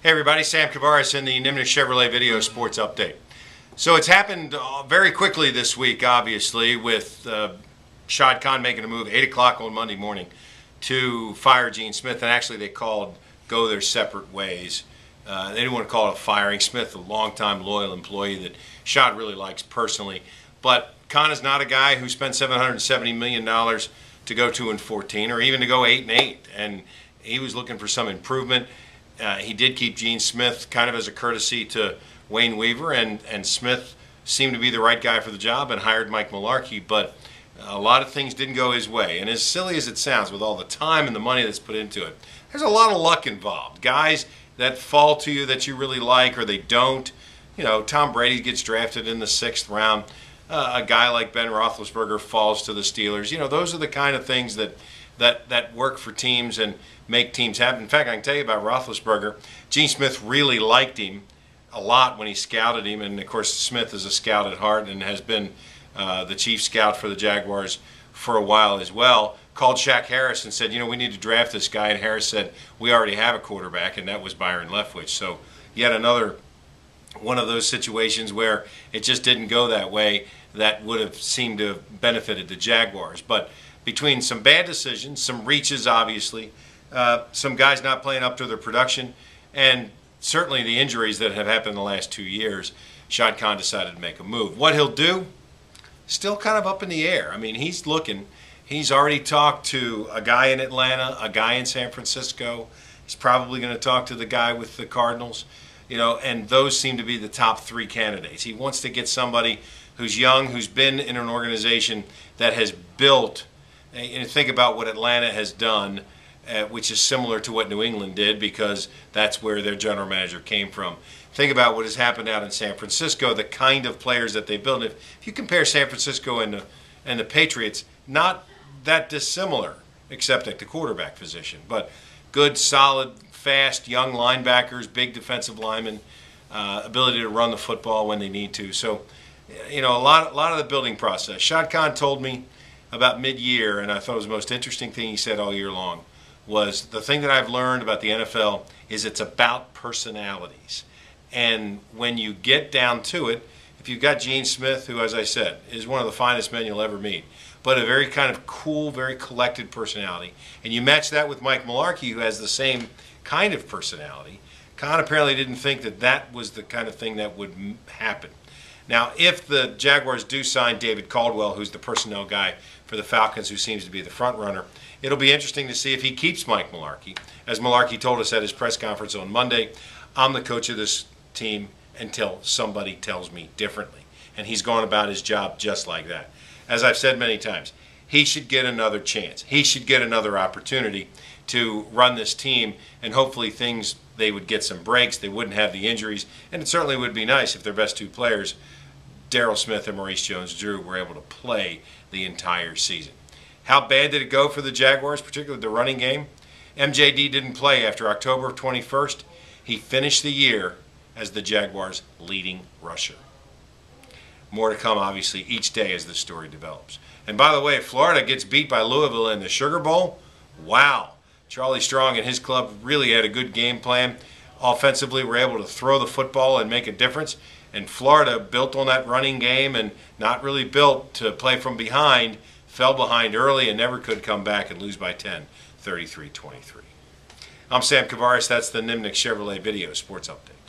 Hey everybody, Sam Kavaris in the Nimnik Chevrolet Video Sports Update. So it's happened very quickly this week, obviously, with Shad Khan making a move 8 o'clock on Monday morning to fire Gene Smith, and actually they called go their separate ways. They didn't want to call it a firing. Smith, a longtime loyal employee that Shad really likes personally. But Khan is not a guy who spent $770 million to go 2-14 or even to go 8-8, and he was looking for some improvement. He did keep Gene Smith kind of as a courtesy to Wayne Weaver, and Smith seemed to be the right guy for the job and hired Mike Mularkey, but a lot of things didn't go his way. And as silly as it sounds, with all the time and the money that's put into it, there's a lot of luck involved. Guys that fall to you that you really like or they don't. You know, Tom Brady gets drafted in the 6th round. A guy like Ben Roethlisberger falls to the Steelers. You know, those are the kind of things that work for teams and make teams happen. In fact, I can tell you about Roethlisberger. Gene Smith really liked him a lot when he scouted him, and of course Smith is a scout at heart and has been the chief scout for the Jaguars for a while as well. Called Shaq Harris and said, you know, we need to draft this guy, and Harris said, we already have a quarterback, and that was Byron Leftwich. So yet another one of those situations where it just didn't go that way that would have seemed to have benefited the Jaguars. But between some bad decisions, some reaches obviously, some guys not playing up to their production, and certainly the injuries that have happened in the last 2 years, Shad Khan decided to make a move. What he'll do, still kind of up in the air. I mean, he's looking. He's already talked to a guy in Atlanta, a guy in San Francisco. He's probably going to talk to the guy with the Cardinals, you know, and those seem to be the top 3 candidates. He wants to get somebody who's young, who's been in an organization that has built. And think about what Atlanta has done, which is similar to what New England did, because that's where their general manager came from. Think about what has happened out in San Francisco, the kind of players that they built. If you compare San Francisco and the Patriots, not that dissimilar, except at the quarterback position. But good, solid, fast, young linebackers, big defensive linemen, ability to run the football when they need to. So, you know, a lot of the building process. Shad Khan told me about mid-year, and I thought it was the most interesting thing he said all year long, was the thing that I've learned about the NFL is it's about personalities. And when you get down to it, if you've got Gene Smith, who, as I said, is one of the finest men you'll ever meet, but a very kind of cool, very collected personality, and you match that with Mike Mularkey, who has the same kind of personality, Khan apparently didn't think that that was the kind of thing that would happen. Now, if the Jaguars do sign David Caldwell, who's the personnel guy for the Falcons, who seems to be the front runner, it'll be interesting to see if he keeps Mike Mularkey. As Mularkey told us at his press conference on Monday, I'm the coach of this team until somebody tells me differently. And he's gone about his job just like that. As I've said many times, he should get another chance. He should get another opportunity to run this team, and hopefully they would get some breaks, they wouldn't have the injuries, and it certainly would be nice if their best 2 players, Darryl Smith and Maurice Jones-Drew, were able to play the entire season. How bad did it go for the Jaguars, particularly the running game? MJD didn't play after October 21st. He finished the year as the Jaguars' leading rusher. More to come, obviously, each day as the story develops. And by the way, if Florida gets beat by Louisville in the Sugar Bowl, wow. Charlie Strong and his club really had a good game plan. Offensively, were able to throw the football and make a difference. And Florida, built on that running game and not really built to play from behind, fell behind early and never could come back and lose by 10, 33-23. I'm Sam Kavaris. That's the Nimnik Chevrolet Video Sports Update.